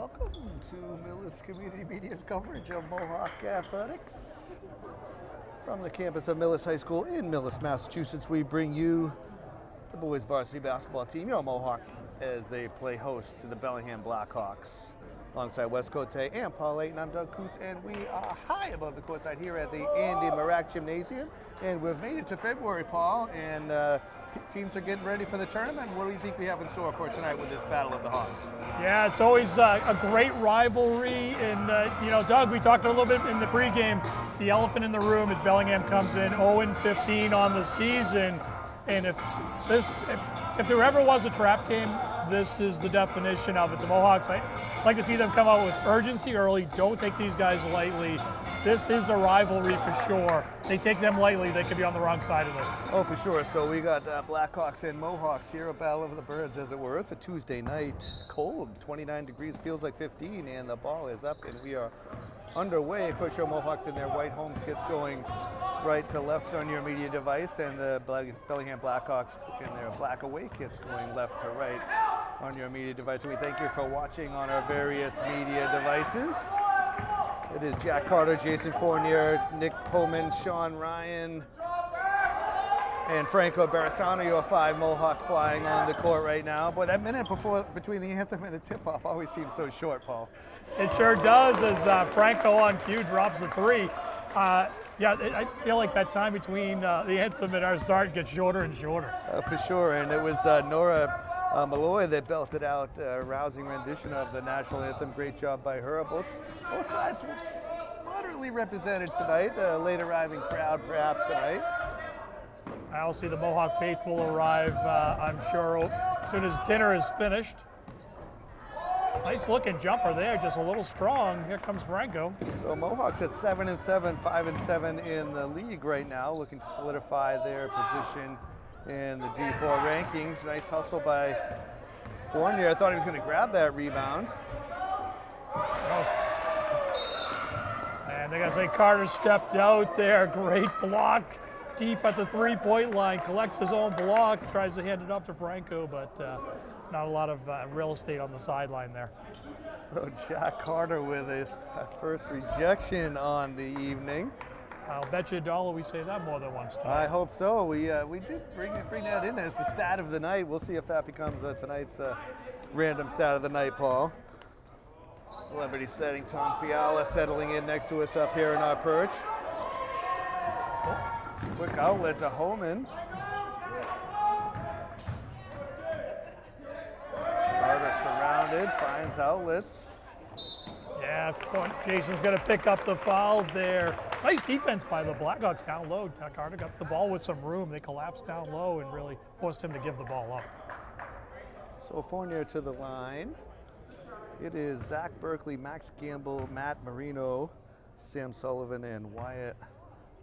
Welcome to Millis Community Media's coverage of Mohawk Athletics. From the campus of Millis High School in Millis, Massachusetts, we bring you the boys varsity basketball team, your Mohawks, as they play host to the Bellingham Blackhawks. Alongside Wes Cote and Paul Layton, I'm Doug Coots, and we are high above the courtside here at the Andy Marak Gymnasium. And we've made it to February, Paul, and teams are getting ready for the tournament. What do you think we have in store for tonight with this Battle of the Hawks? Yeah, it's always a great rivalry. And, Doug, we talked a little bit in the pregame. The elephant in the room is Bellingham comes in 0-15 on the season. And if there ever was a trap game, this is the definition of it. The Mohawks, I like to see them come out with urgency early. Don't take these guys lightly. This is a rivalry for sure. They take them lightly, they could be on the wrong side of this. Oh, for sure. So we got Blackhawks and Mohawks here, a battle of the birds, as it were. It's a Tuesday night, cold, 29 degrees, feels like 15, and the ball is up, and we are underway. Of course, your Mohawks in their white home kits going right to left on your media device, and the Bellingham Blackhawks in their black away kits going left to right on your media device. And we thank you for watching on our various media devices. It is Jack Carter, Jason Fournier, Nick Pullman, Sean Ryan, and Franco Barasano, your five Mohawks flying on the court right now. But that minute between the anthem and the tip-off always seems so short, Paul. It sure does, as Franco on cue drops a three. I feel like that time between the anthem and our start gets shorter and shorter. For sure, and it was Nora Malloy that belted out a rousing rendition of the national anthem. Great job by her. Both sides moderately represented tonight. Late arriving crowd perhaps tonight. I'll see the Mohawk faithful arrive, I'm sure, as soon as dinner is finished. Nice looking jumper there, just a little strong. Here comes Franco. So Mohawks at 7-7, 5-7 in the league right now, looking to solidify their position in the D4 rankings. Nice hustle by Fournier. I thought he was going to grab that rebound. Oh. And they got to say Carter stepped out there. Great block deep at the three-point line. Collects his own block. Tries to hand it off to Franco, but not a lot of real estate on the sideline there. So Jack Carter with his first rejection on the evening. I'll bet you $1 we say that more than once tonight. I hope so. We did bring that in as the stat of the night. We'll see if that becomes tonight's random stat of the night, Paul. Celebrity setting, Tom Fiala settling in next to us up here in our perch. Quick outlet to Holman. Carter surrounded, finds outlets. Yeah, Jason's going to pick up the foul there. Nice defense by the Blackhawks down low. Carter got the ball with some room. They collapsed down low and really forced him to give the ball up. So Fournier to the line. It is Zach Berkeley, Max Gamble, Matt Marino, Sam Sullivan, and Wyatt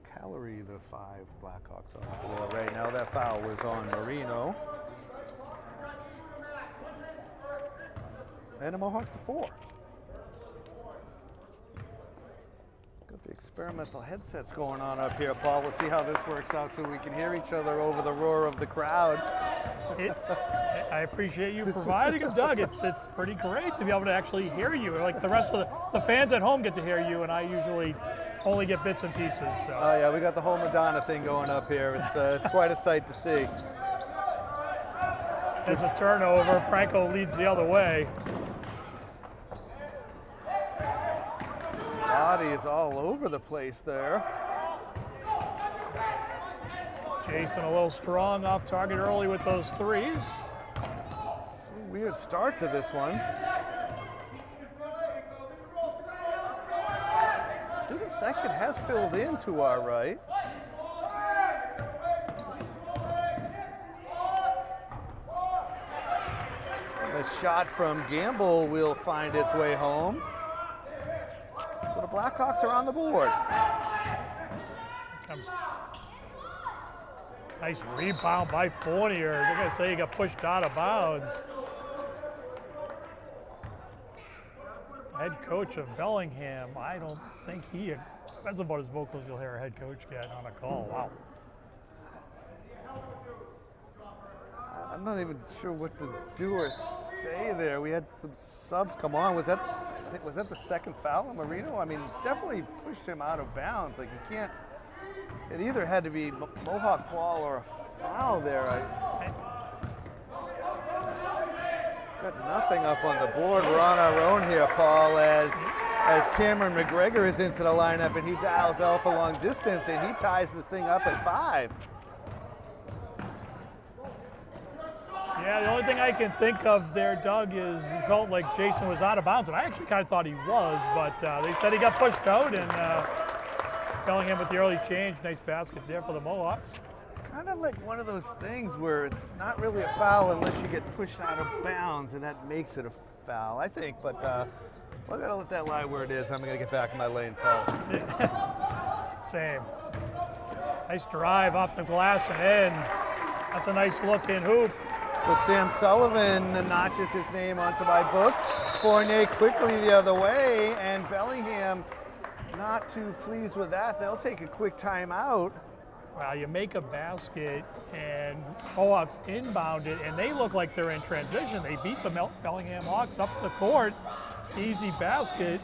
Callery, the five Blackhawks on the floor right now. That foul was on Marino. And the Mohawks to 4. Got the experimental headsets going on up here, Paul. We'll see how this works out so we can hear each other over the roar of the crowd. I appreciate you providing it, Doug. It's pretty great to be able to actually hear you. Like the rest of the fans at home get to hear you, and I usually only get bits and pieces. So. Oh yeah, we got the whole Madonna thing going up here. It's quite a sight to see. There's a turnover. Franco leads the other way. Body is all over the place there. Jason a little strong off target early with those threes. Weird start to this one. Student section has filled in to our right. The shot from Gamble will find its way home. So the Blackhawks are on the board. Nice rebound by Fournier. They're going to say he got pushed out of bounds. Head coach of Bellingham, I don't think that's about as vocal as you'll hear a head coach get on a call. Wow. I'm not even sure what to do or say there. We had some subs come on. Was that the second foul on Marino? I mean, definitely pushed him out of bounds. Like, you can't. It either had to be Mohawk ball or a foul there. Got nothing up on the board. We're on our own here, Paul, as Cameron McGregor is into the lineup and he dials Alpha long distance and he ties this thing up at 5. Yeah, the only thing I can think of there, Doug, is it felt like Jason was out of bounds, and I actually kind of thought he was, but they said he got pushed out, and Bellingham with the early change. Nice basket there for the Mohawks. It's kind of like one of those things where it's not really a foul unless you get pushed out of bounds, and that makes it a foul, I think, but we're going to let that lie where it is. I'm going to get back in my lane, Paul. Same. Nice drive off the glass and in. That's a nice look-in hoop. So Sam Sullivan notches his name onto my book. Fournier quickly the other way, and Bellingham not too pleased with that. They'll take a quick timeout. Well, you make a basket, and Mohawks inbound it, and they look like they're in transition. They beat the Bellingham Hawks up the court. Easy basket,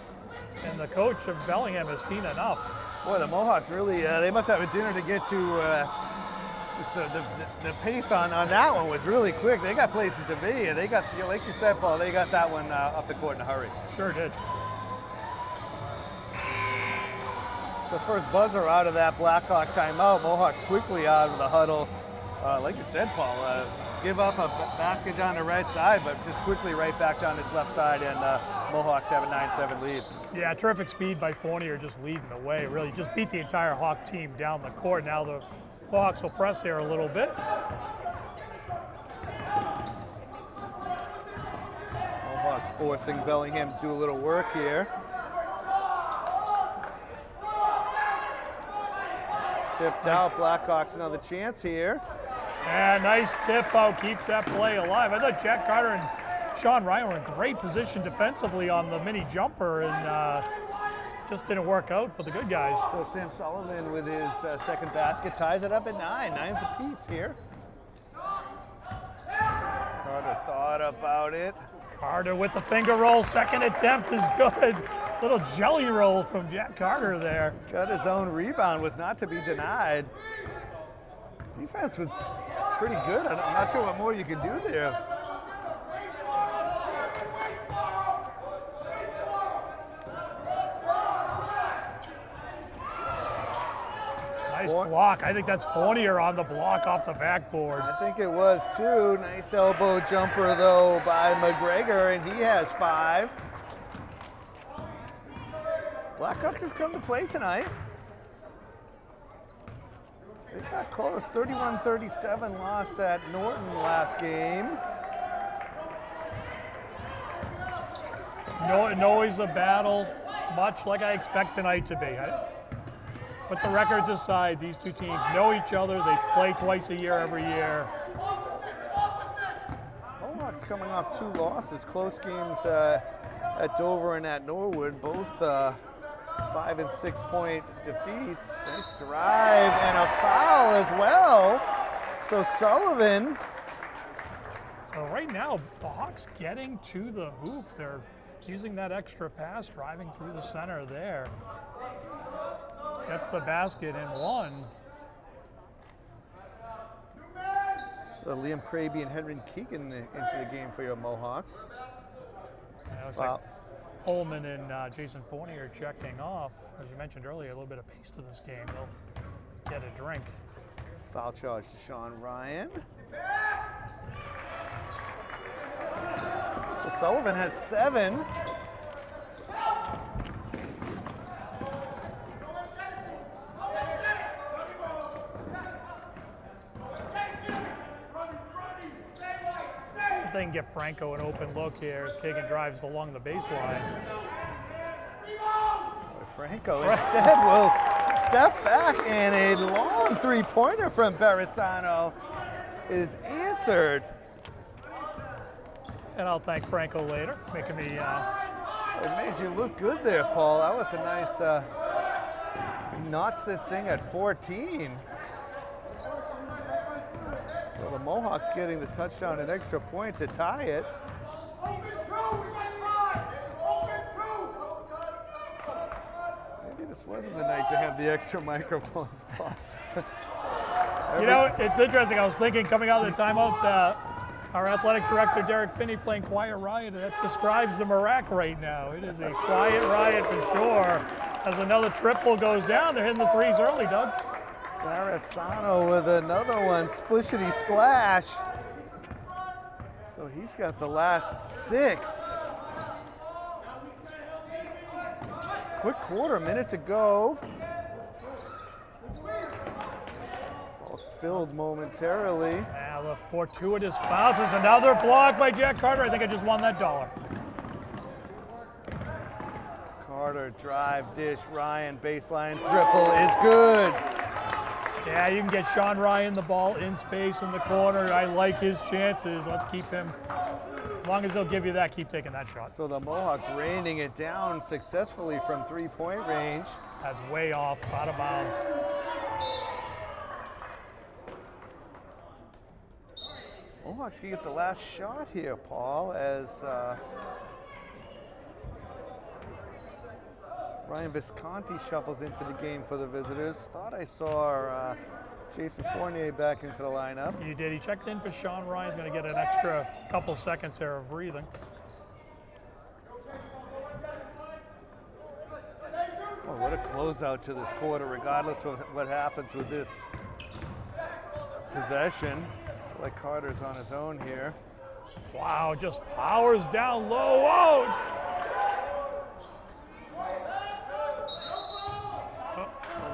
and the coach of Bellingham has seen enough. Boy, the Mohawks really, they must have a dinner to get to. Just the pace on that one was really quick. They got places to be, and they got, like you said, Paul, they got that one up the court in a hurry. Sure did. So first buzzer out of that Blackhawk timeout. Mohawks quickly out of the huddle. Like you said, Paul, give up a basket down the right side, but just quickly right back down his left side, and Mohawks have a 9-7 lead. Yeah, terrific speed by Fournier just leading the way. Really just beat the entire Hawk team down the court. Now the Mohawks will press here a little bit. Mohawks forcing Bellingham to do a little work here. Tipped out, Blackhawks another chance here. And nice tip out, keeps that play alive. I thought Jack Carter and Sean Ryan were in great position defensively on the mini jumper, and just didn't work out for the good guys. So Sam Sullivan with his second basket ties it up at 9. 9's apiece here. Carter thought about it. Carter with the finger roll, second attempt is good. Little jelly roll from Jack Carter there. Got his own rebound, was not to be denied. Defense was pretty good. I'm not sure what more you can do there. Nice block. I think that's Fournier on the block off the backboard. I think it was too. Nice elbow jumper though by McGregor, and he has 5. Blackhawks has come to play tonight. They got close, 31-37 loss at Norton last game. Always a battle, much like I expect tonight to be. Put the records aside, these two teams know each other. They play twice a year every year. Mohawks coming off 2 losses, close games at Dover and at Norwood, both 5 and 6 point defeats. Nice drive and a foul as well. So Sullivan. So right now, the Hawks getting to the hoop. They're using that extra pass, driving through the center there. Gets the basket and 1. So Liam Kraby and Henry Keegan into the game for your Mohawks. Yeah, it was like Holman and Jason Fournier checking off. As you mentioned earlier, a little bit of pace to this game. They'll get a drink. Foul charge to Sean Ryan. So Sullivan has 7. They can get Franco an open look here as Kagan drives along the baseline. Franco instead will step back, and a long 3-pointer from Berisano is answered. And I'll thank Franco later for making me. It made you look good there, Paul. That was a nice. He knots this thing at 14. So the Mohawks getting the touchdown, an extra point to tie it. Maybe this wasn't the night to have the extra microphone spot. You know, it's interesting. I was thinking coming out of the timeout, our athletic director, Derek Finney, playing Quiet Riot. That describes the Marac right now. It is a quiet riot for sure. As another triple goes down, they're hitting the threes early, Doug. Barisano with another one, splishity splash. So he's got the last 6. Quick quarter, minute to go. Ball spilled momentarily. Now the fortuitous bounce is another block by Jack Carter. I think I just won that $1. Carter, drive, dish, Ryan, baseline, triple is good. Yeah, you can get Sean Ryan the ball in space in the corner. I like his chances. Let's keep him. As long as they'll give you that, keep taking that shot. So the Mohawks raining it down successfully from 3-point range. That's way off, out of bounds. Mohawks can get the last shot here, Paul, as Ryan Visconti shuffles into the game for the visitors. Thought I saw Jason Fournier back into the lineup. You did. He checked in for Sean Ryan. He's going to get an extra couple seconds there of breathing. Oh, what a closeout to this quarter, regardless of what happens with this possession. I feel like Carter's on his own here. Wow, just powers down low. Whoa!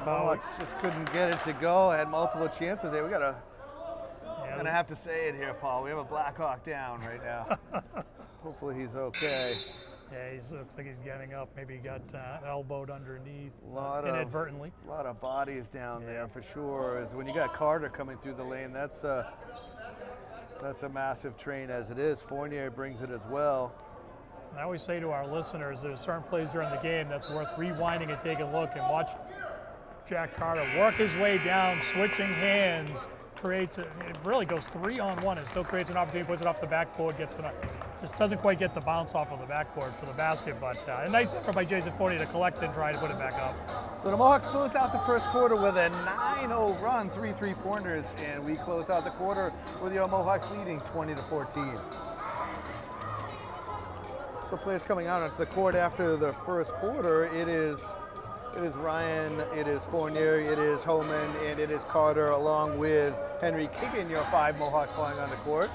Mohawks just couldn't get it to go. Had multiple chances there. I'm gonna have to say it here, Paul. We have a Blackhawk down right now. Hopefully he's okay. Yeah, he looks like he's getting up. Maybe he got elbowed underneath inadvertently. A lot of bodies down there for sure. Is when you got Carter coming through the lane, that's a massive train as it is. Fournier brings it as well. I always say to our listeners, there's certain plays during the game that's worth rewinding and taking a look and watch Jack Carter work his way down, switching hands, it really goes 3-on-1. It still creates an opportunity, puts it off the backboard, just doesn't quite get the bounce off of the backboard for the basket, but a nice effort by Jason Fournier to collect and try to put it back up. So the Mohawks close out the first quarter with a 9-0 run, 3 3-pointers, and we close out the quarter with your Mohawks leading 20-14. So players coming out onto the court after the first quarter, it is Ryan, it is Fournier, it is Homan, and it is Carter, along with Henry Kiggin, your 5 Mohawks flying on the court.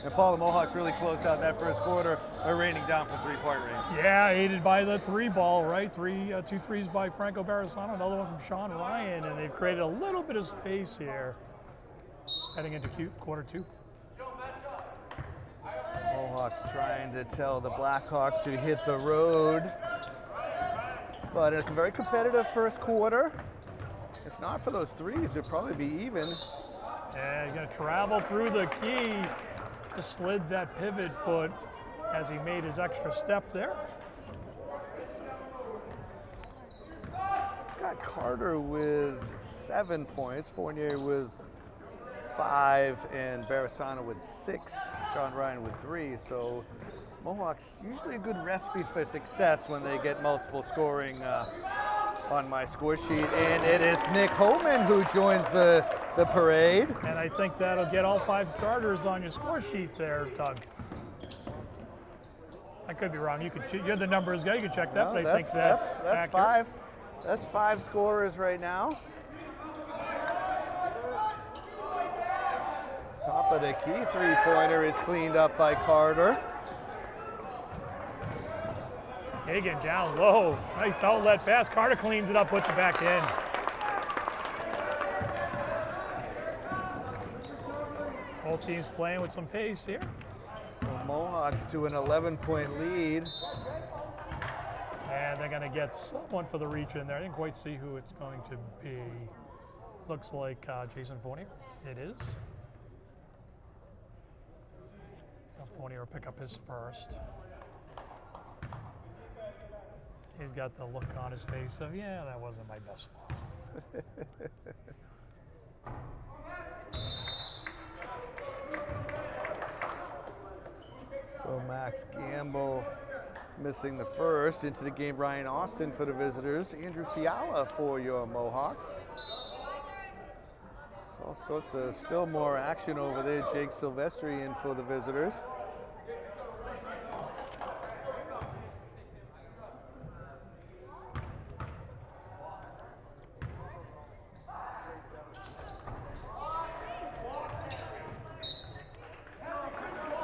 And Paul, the Mohawks really closed out that first quarter by raining down from 3-point range. Yeah, aided by the 3-ball, right? 2 threes by Franco Barisano, another one from Sean Ryan, and they've created a little bit of space here heading into quarter 2. Mohawks trying to tell the Blackhawks to hit the road. But a very competitive first quarter. If not for those threes, it'd probably be even. And he's going to travel through the key. Just slid that pivot foot as he made his extra step there. We've got Carter with 7 points, Fournier with 5, and Barisano with 6, Sean Ryan with 3. So Mohawks, usually a good recipe for success when they get multiple scoring on my score sheet. And it is Nick Homan who joins the parade. And I think that'll get all 5 starters on your score sheet there, Doug. I could be wrong. You're the numbers guy. You can check that, but I think that's accurate. 5. That's 5 scorers right now. Top of the key, 3-pointer is cleaned up by Carter. Hagan down low. Nice outlet pass. Carter cleans it up, puts it back in. Both teams playing with some pace here. So Mohawks to an 11-point lead. And they're going to get someone for the reach in there. I didn't quite see who it's going to be. Looks like Jason Fournier. It is. So Fournier will pick up his first. He's got the look on his face of, yeah, that wasn't my best one. So So Max Gamble missing the first. Into the game, Ryan Austin for the visitors. Andrew Fiala for your Mohawks. So all sorts of still more action over there. Jake Silvestri in for the visitors.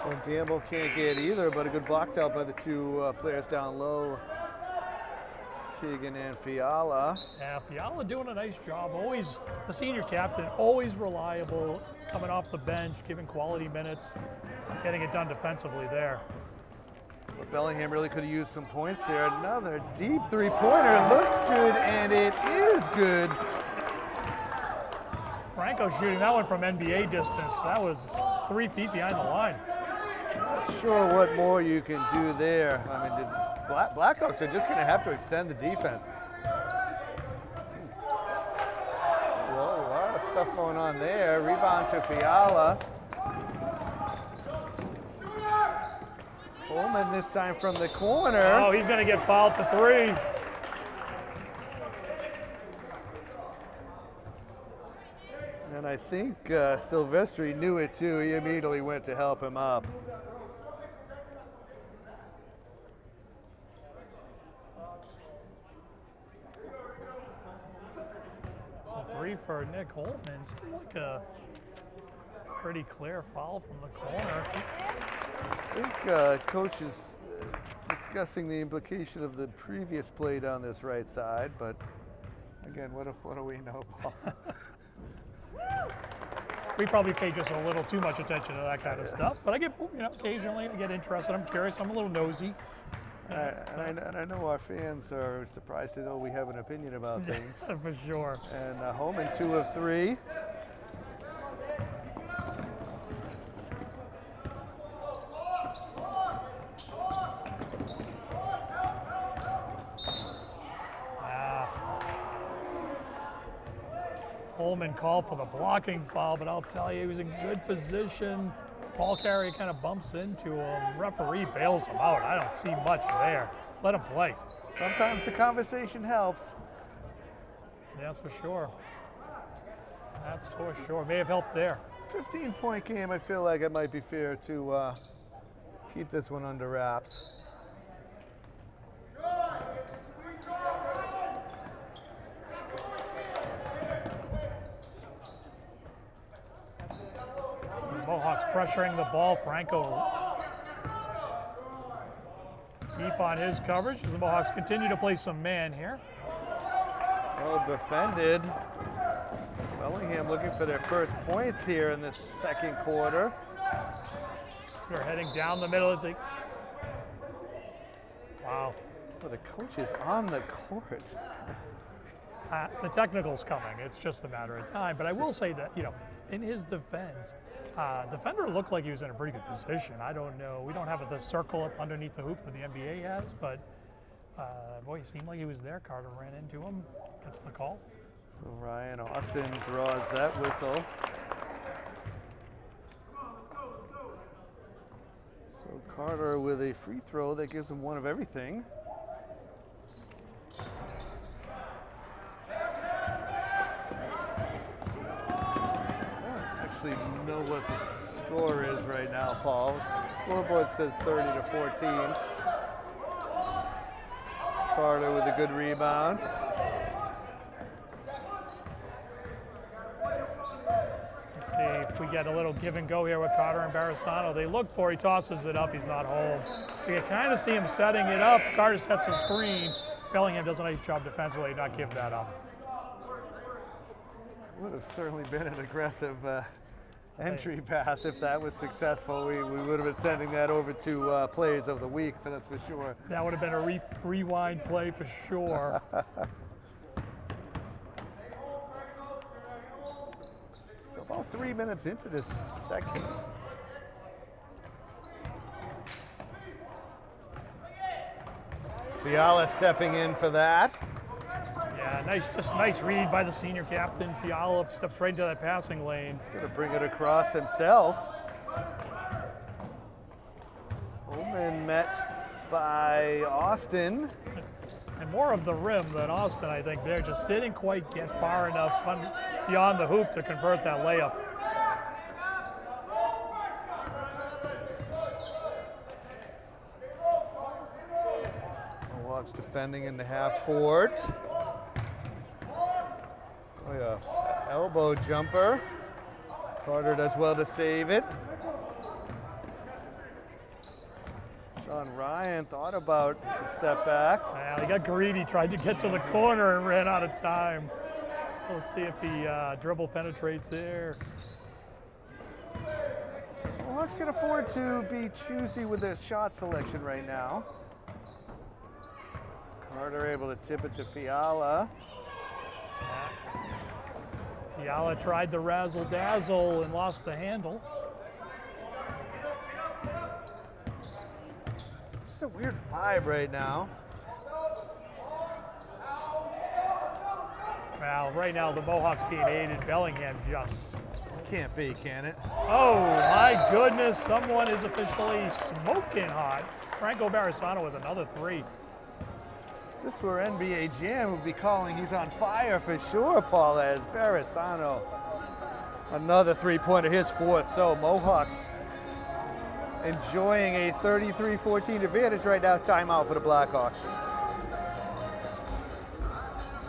So Gamble can't get either, but a good box out by the two players down low, Keegan and Fiala. Yeah, Fiala doing a nice job. Always the senior captain, always reliable, coming off the bench, giving quality minutes, getting it done defensively there. But Bellingham really could have used some points there. Another deep three-pointer, looks good, and it is good. Franco shooting that one from NBA distance. That was 3 feet behind the line. Not sure what more you can do there. I mean, the Blackhawks are just going to have to extend the defense. Whoa, a lot of stuff going on there. Rebound to Fiala. Coleman this time from the corner. Oh, he's going to get fouled for 3. And I think Silvestri knew it too. He immediately went to help him up. So 3 for Nick Holman. Seemed like a pretty clear foul from the corner. I think coach is discussing the implication of the previous play down this right side, but again, what do we know, Paul? We probably pay just a little too much attention to that kind of stuff, but I get, occasionally I get interested. I'm curious. I'm a little nosy. And I know our fans are surprised to know we have an opinion about things. For sure. And Holman 2 of 3. Holman called for the blocking foul, but I'll tell you, he was in good position. Ball carrier kind of bumps into him. Referee bails him out. I don't see much there. Let him play. Sometimes the conversation helps. That's for sure. That's for sure. May have helped there. 15-point game. I feel like it might be fair to keep this one under wraps. Mohawks pressuring the ball. Franco deep on his coverage as the Mohawks continue to play some man here. Well defended. Bellingham looking for their first points here in this second quarter. They're heading down the middle of the... Wow. Well, the coach is on the court. The technical's coming. It's just a matter of time. But I will say that, in his defense, defender looked like he was in a pretty good position. I don't know. We don't have the circle underneath the hoop that the NBA has, but boy, he seemed like he was there. Carter ran into him, gets the call. So Ryan Austin draws that whistle. So Carter with a free throw that gives him one of everything. Actually know what the score is right now, Paul. Scoreboard says 30-14. Carter with a good rebound. Let's see if we get a little give and go here with Carter and Barisano. They look for, he tosses it up, he's not home. So you kind of see him setting it up. Carter sets a screen. Bellingham does a nice job defensively, not give that up. Would have certainly been an aggressive entry pass if that was successful. We would have been sending that over to Players of the Week, but that's for sure. That would have been a rewind play for sure. So about 3 minutes into this second. Fiala stepping in for that. Yeah, nice read by the senior captain. Fiala steps right into that passing lane. He's going to bring it across himself. Holman and met by Austin. And more of the rim than Austin, I think, there. Just didn't quite get far enough beyond the hoop to convert that layup. Mohawks defending in the half court. Oh yeah, elbow jumper. Carter does well to save it. Sean Ryan thought about a step back. Yeah, he got greedy, tried to get to the corner and ran out of time. We'll see if he dribble penetrates there. Mohawks can afford to be choosy with their shot selection right now. Carter able to tip it to Fiala. Fiala tried the razzle-dazzle and lost the handle. It's a weird vibe right now. Well, right now the Mohawks being aided, Bellingham just. Can't be, can it? Oh my goodness, someone is officially smoking hot. Franco Barisano with another three. If this were NBA Jam, we'd be calling he's on fire for sure, Paul, as Barisano. Another three-pointer, his fourth. So Mohawks enjoying a 33-14 advantage right now. Timeout for the Blackhawks.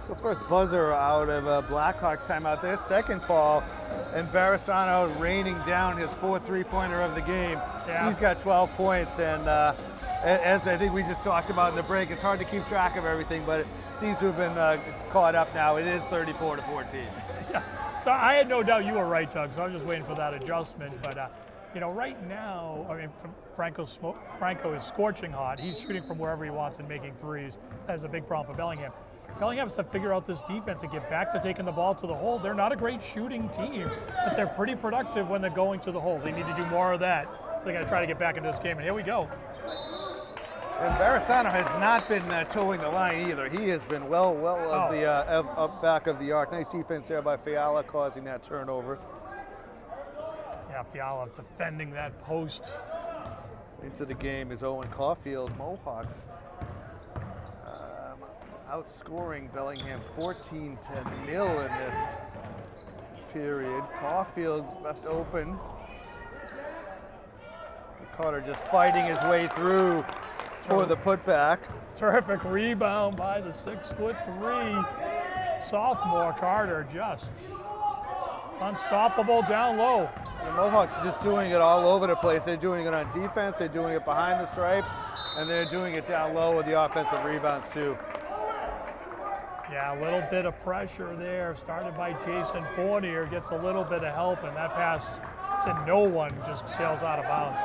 So first buzzer out of Blackhawks timeout there. Second, Paul, and Barisano raining down his fourth three-pointer of the game. Yeah. He's got 12 points, and as I think we just talked about in the break, it's hard to keep track of everything, but it seems to have been caught up now. It is 34-14. Yeah. So I had no doubt you were right, Doug. So I was just waiting for that adjustment. But right now, I mean, Franco is scorching hot. He's shooting from wherever he wants and making threes. That's a big problem for Bellingham. Bellingham has to figure out this defense and get back to taking the ball to the hole. They're not a great shooting team, but they're pretty productive when they're going to the hole. They need to do more of that. They're going to try to get back into this game, and here we go. And Barisano has not been towing the line either. He has been well of the up back of the arc. Nice defense there by Fiala, causing that turnover. Yeah, Fiala defending that post. Into the game is Owen Caulfield. Mohawks outscoring Bellingham 14-0 in this period. Caulfield left open. Carter just fighting his way through for the putback. Terrific rebound by the 6'3" sophomore Carter, just unstoppable down low. The Mohawks are just doing it all over the place. They're doing it on defense, they're doing it behind the stripe, and they're doing it down low with the offensive rebounds too. Yeah, a little bit of pressure there, started by Jason Fournier, gets a little bit of help, and that pass to no one just sails out of bounds.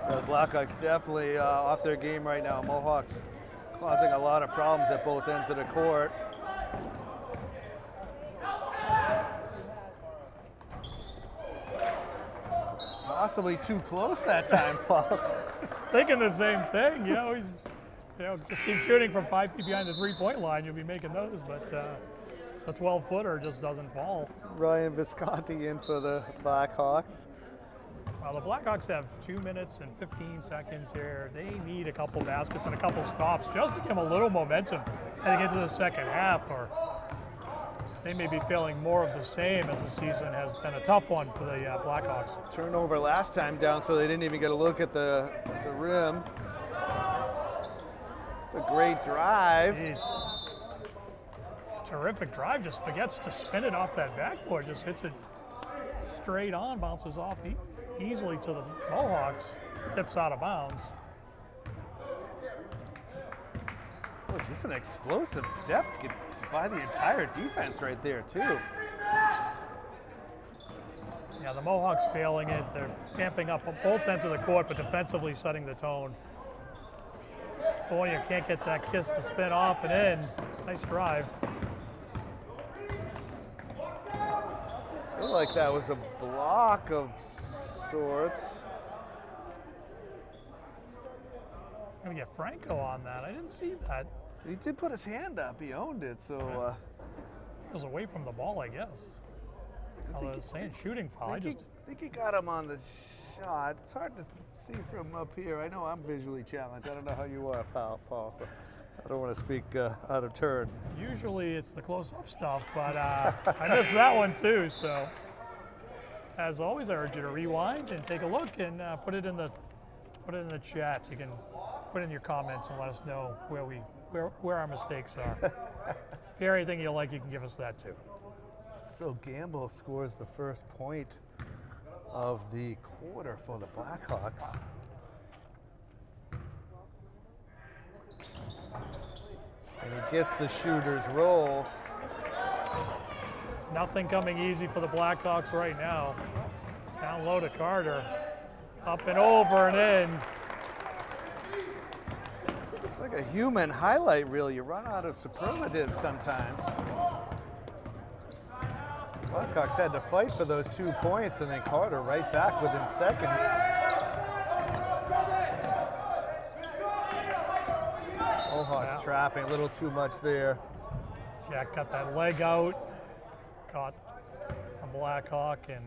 The Blackhawks definitely off their game right now. Mohawks causing a lot of problems at both ends of the court. Possibly too close that time, Paul. Thinking the same thing, just keep shooting from 5 feet behind the three-point line, you'll be making those, but the 12-footer just doesn't fall. Ryan Visconti in for the Blackhawks. Well, the Blackhawks have 2 minutes and 15 seconds here. They need a couple baskets and a couple stops just to give them a little momentum heading into the second half, or they may be feeling more of the same as the season has been a tough one for the Blackhawks. Turnover last time down, so they didn't even get a look at the rim. It's a great drive. Jeez. Terrific drive, just forgets to spin it off that backboard, just hits it straight on, bounces off easily to the Mohawks, tips out of bounds. Oh, just an explosive step by the entire defense right there, too. Yeah, the Mohawks failing it. They're amping up on both ends of the court, but defensively setting the tone. Fournier can't get that kiss to spin off and in. Nice drive. I feel like that was a block of sorts. Gonna get Franco on that. I didn't see that. He did put his hand up. He owned it, so. It was away from the ball, I guess. I was saying shooting foul. I think he got him on the shot. It's hard to see from up here. I know I'm visually challenged. I don't know how you are, Paul. So I don't want to speak out of turn. Usually it's the close-up stuff, but I missed that one too. So, as always, I urge you to rewind and take a look and put it in the chat. You can put in your comments and let us know where our mistakes are. If you hear anything you like, you can give us that too. So Gamble scores the first point of the quarter for the Blackhawks. And he gets the shooter's roll. Nothing coming easy for the Blackhawks right now. Down low to Carter. Up and over and in. It's like a human highlight reel. You run out of superlatives sometimes. Blackhawks had to fight for those 2 points, and then Carter right back within seconds. Mohawks trapping a little too much there. Jack got that leg out, caught the Blackhawk, and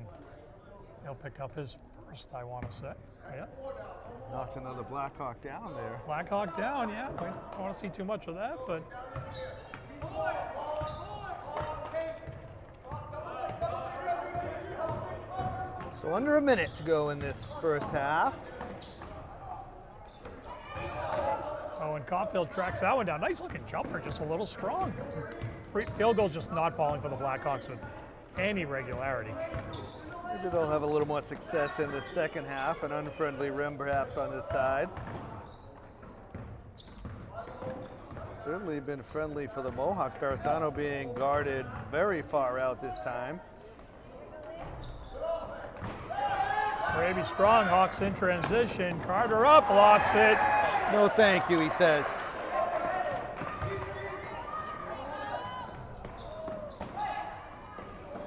he'll pick up his first, I want to say. Yeah. Knocked another Blackhawk down there. Blackhawk down, yeah. We don't want to see too much of that, but So under a minute to go in this first half. oh, and Caulfield tracks that one down. Nice looking jumper, just a little strong. Field goal's just not falling for the Blackhawks with any regularity. Maybe they'll have a little more success in the second half. An unfriendly rim perhaps on this side. Certainly been friendly for the Mohawks. Barisano being guarded very far out this time. Gravy strong, Hawks in transition. Carter up, blocks it. No thank you, he says.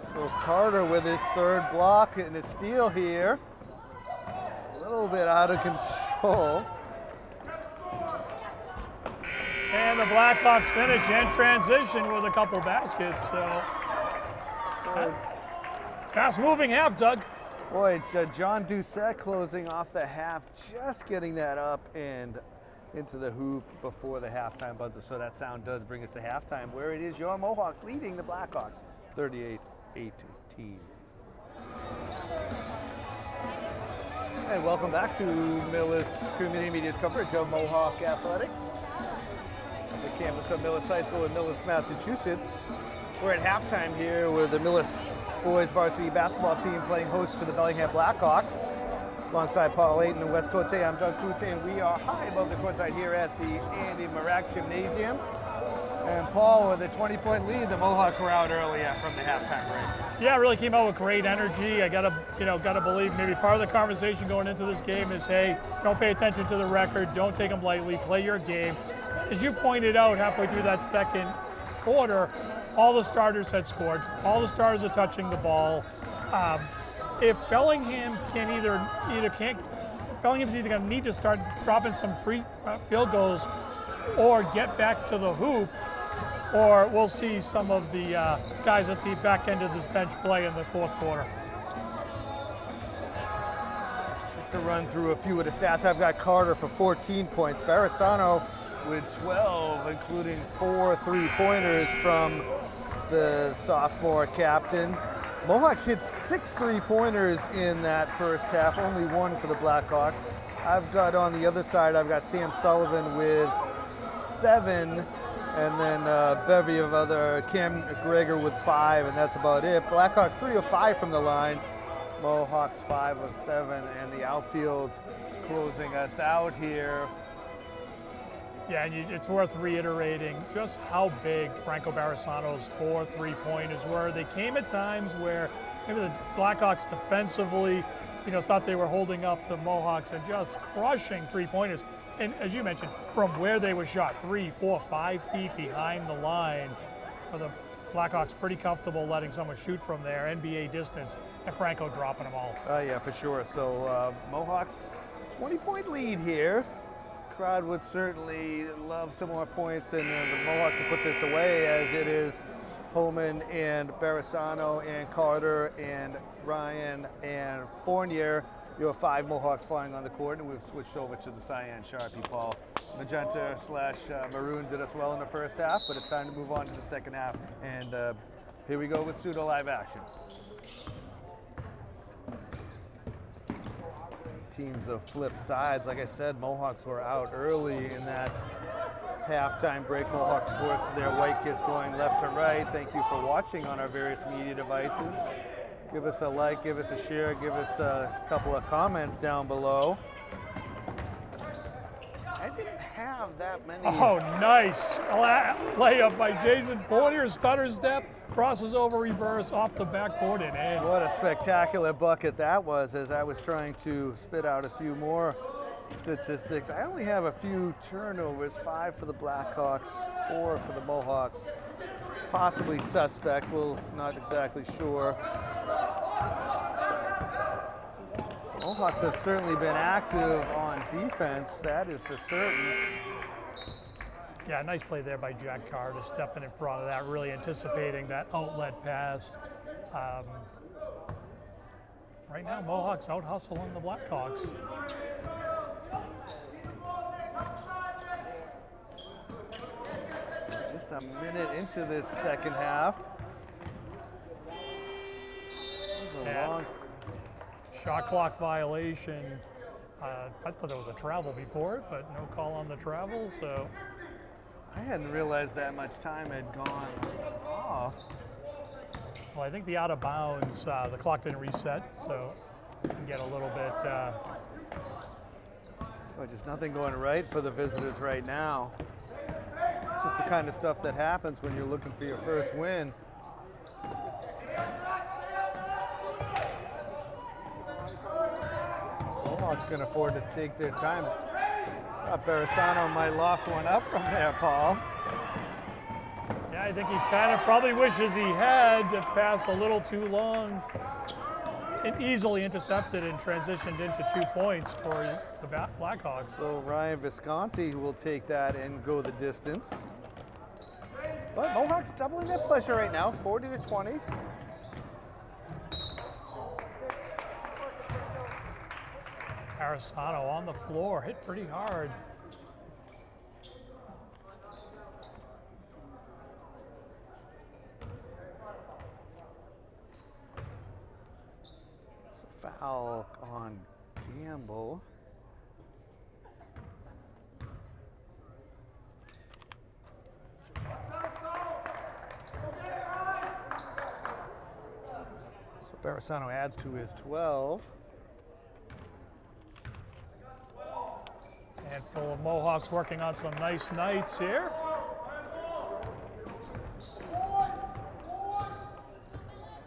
So Carter with his third block and a steal here. A little bit out of control. And the Blackhawks finish in transition with a couple baskets. So fast moving half, Doug. Boy, it's John Doucette closing off the half, just getting that up and into the hoop before the halftime buzzer. So that sound does bring us to halftime, where it is your Mohawks leading the Blackhawks 38-18. And welcome back to Millis Community Media's coverage of Mohawk Athletics. The campus of Millis High School in Millis, Massachusetts. We're at halftime here with the Millis boys varsity basketball team playing host to the Bellingham Blackhawks. Alongside Paul Ayton and Wes Cote, I'm Doug Coutts, and we are high above the courtside here at the Andy Marak Gymnasium. And Paul, with a 20-point lead, the Mohawks were out early from the halftime break. Yeah, really came out with great energy. I gotta believe maybe part of the conversation going into this game is, hey, don't pay attention to the record, don't take them lightly, play your game. As you pointed out halfway through that second quarter, all the starters had scored. All the starters are touching the ball. If Bellingham Bellingham's either going to need to start dropping some free field goals or get back to the hoop, or we'll see some of the guys at the back end of this bench play in the fourth quarter. Just to run through a few of the stats, I've got Carter for 14 points. Barisano with 12, including 4 3-pointers from the sophomore captain. Mohawks hit 6 3-pointers in that first half, only 1 for the Blackhawks. I've got on the other side, I've got Sam Sullivan with 7, and then a bevy of other, Cam McGregor with 5, and that's about it. Blackhawks 3 of 5 from the line, Mohawks 5 of 7, and the outfield closing us out here. Yeah, and it's worth reiterating just how big Franco Barisano's 4 3-pointers were. They came at times where maybe the Blackhawks defensively, thought they were holding up the Mohawks and just crushing 3-pointers. And as you mentioned, from where they were shot, 3, 4, 5 feet behind the line, the Blackhawks pretty comfortable letting someone shoot from there, NBA distance, and Franco dropping them all. Yeah, for sure. So Mohawks 20-point lead here. Crowd would certainly love some more points, and the Mohawks to put this away, as it is Holman and Barisano and Carter and Ryan and Fournier your 5 Mohawks flying on the court, and we've switched over to the Cyan Sharpie, Paul. Magenta slash maroon did us well in the first half, but it's time to move on to the second half. And here we go with pseudo live action. Teams have flipped sides. Like I said, Mohawks were out early in that halftime break. Mohawks, of course, their white kits going left to right. Thank you for watching on our various media devices. Give us a like, give us a share, give us a couple of comments down below. I didn't have that many. Oh, nice layup by Jason Fournier. Stutter step, crosses over reverse off the backboard and in. What a spectacular bucket that was. As I was trying to spit out a few more statistics, I only have a few turnovers, 5 for the Blackhawks, 4 for the Mohawks. Possibly suspect, we're not exactly sure. Mohawks have certainly been active on defense, that is for certain. Yeah, nice play there by Jack Carter, stepping in front of that, really anticipating that outlet pass. Right now, Mohawks out hustling the Blackhawks. Just a minute into this second half. Long shot clock violation. I thought there was a travel before it, but no call on the travel, so. I hadn't realized that much time had gone off. Well, I think the out of bounds, the clock didn't reset, so you can get a little bit. Well, just nothing going right for the visitors right now. It's just the kind of stuff that happens when you're looking for your first win. Mohawks can afford to take their time. Barisano might loft one up from there, Paul. Yeah, I think he kind of probably wishes he had to pass a little too long. It easily intercepted and transitioned into 2 points for the Blackhawks. So Ryan Visconti will take that and go the distance. But Mohawks doubling their pressure right now, 40-20. Barisano on the floor, hit pretty hard. So foul on Gamble. So Barisano adds to his 12. Handful of Mohawks working on some nice nights here.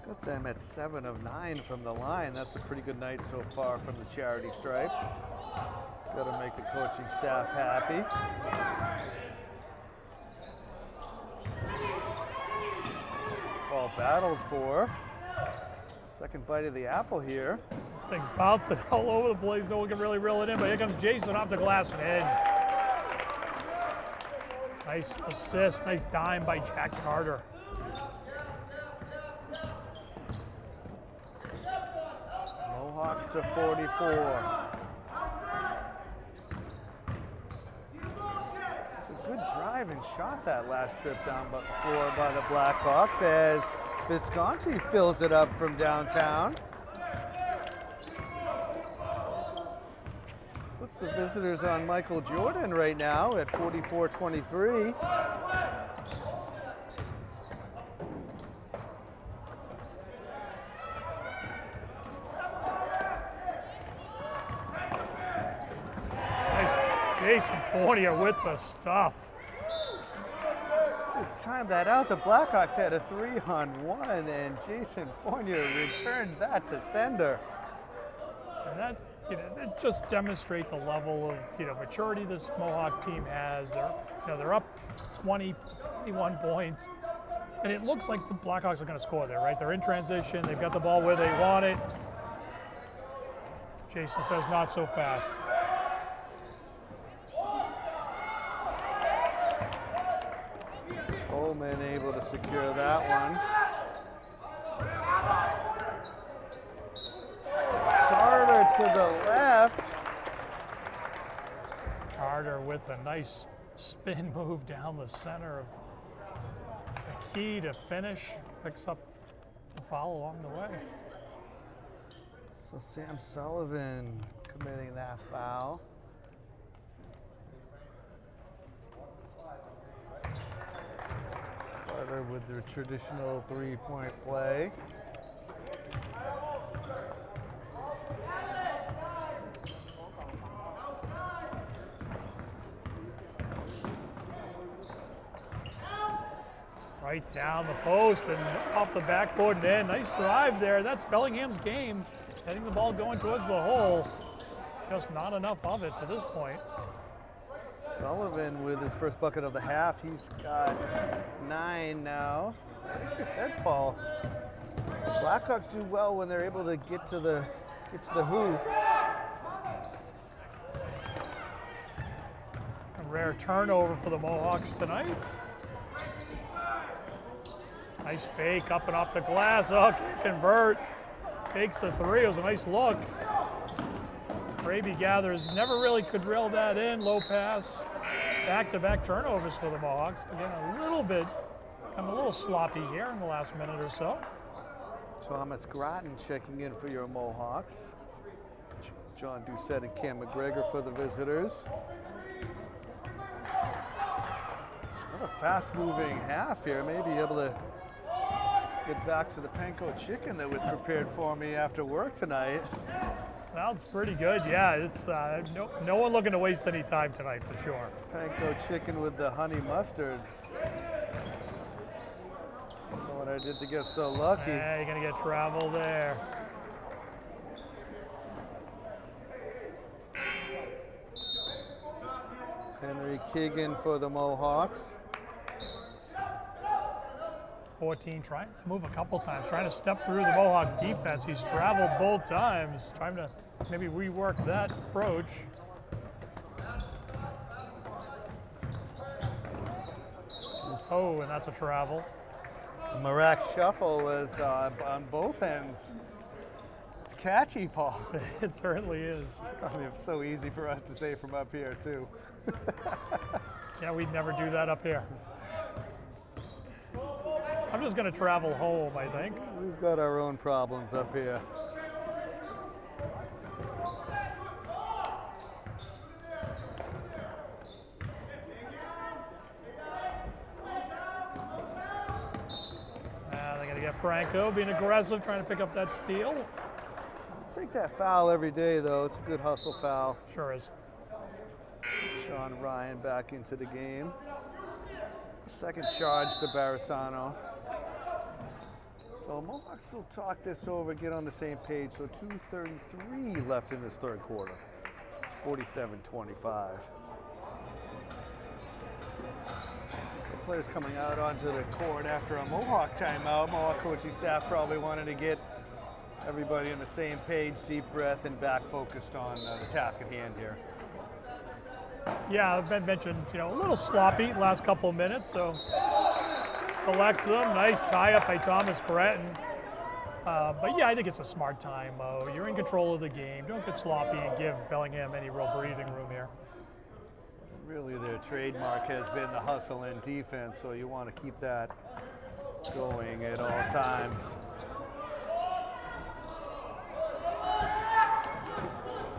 Got them at 7 of 9 from the line. That's a pretty good night so far from the charity stripe. It's got to make the coaching staff happy. Ball battled for. Second bite of the apple here. Things bouncing all over the place. No one can really reel it in, but here comes Jason off the glass and in. Nice assist, nice dime by Jack Carter. Mohawks to 44. It's a good drive and shot that last trip down the floor by the Blackhawks as Visconti fills it up from downtown. Puts the visitors on Michael Jordan right now at 44-23. Nice Jason Fournier with the stuff. Just timed that out. The Blackhawks had a 3-on-1 and Jason Fournier returned that to sender. And that, it just demonstrates the level of, maturity this Mohawk team has. They're up 20, 21 points. And it looks like the Blackhawks are going to score there, right? They're in transition. They've got the ball where they want it. Jason says not so fast. Bowman able to secure that one. Carter to the left. Carter with a nice spin move down the center of the key to finish. Picks up the foul along the way. So Sam Sullivan committing that foul. Carter with the traditional three-point play. Right down the post and off the backboard and in. Nice drive there. That's Bellingham's game. Getting the ball going towards the hole. Just not enough of it to this point. Sullivan with his first bucket of the half. He's got 9 now. I think you said, Paul, Blackhawks do well when they're able to get to the hoop. A rare turnover for the Mohawks tonight. Nice fake up and off the glass. Oh, can't convert. Fakes the three. It was a nice look. Raby gathers, never really could drill that in. Low pass. Back-to-back turnovers for the Mohawks. Again, I'm a little sloppy here in the last minute or so. Thomas Groton checking in for your Mohawks. John Doucette and Cam McGregor for the visitors. Another fast-moving half here. Maybe able to get back to the panko chicken that was prepared for me after work tonight. Sounds pretty good. Yeah, it's no one looking to waste any time tonight for sure. Panko chicken with the honey mustard. Don't know what I did to get so lucky. Yeah, you're gonna get travel there. Henry Keegan for the Mohawks. 14, trying to move a couple times, trying to step through the Mohawk defense. He's traveled both times, trying to maybe rework that approach. Oh, and that's a travel. The Marac shuffle is on both ends. It's catchy, Paul. It certainly is. I mean, it's so easy for us to say from up here, too. Yeah, we'd never do that up here. I'm just going to travel home, I think. We've got our own problems up here. They're going to get Franco being aggressive, trying to pick up that steal. Take that foul every day, though. It's a good hustle foul. Sure is. Sean Ryan back into the game. Second charge to Barisano. So Mohawks will talk this over, get on the same page. So 2:33 left in this third quarter. 47-25. So players coming out onto the court after a Mohawk timeout. Mohawk coaching staff probably wanted to get everybody on the same page, deep breath, and back focused on the task at hand here. Yeah, Ben mentioned, a little sloppy last couple of minutes, so collect them. Nice tie-up by Thomas Breton. But yeah, I think it's a smart time, Mo. You're in control of the game. Don't get sloppy and give Bellingham any real breathing room here. Really, their trademark has been the hustle and defense, so you want to keep that going at all times.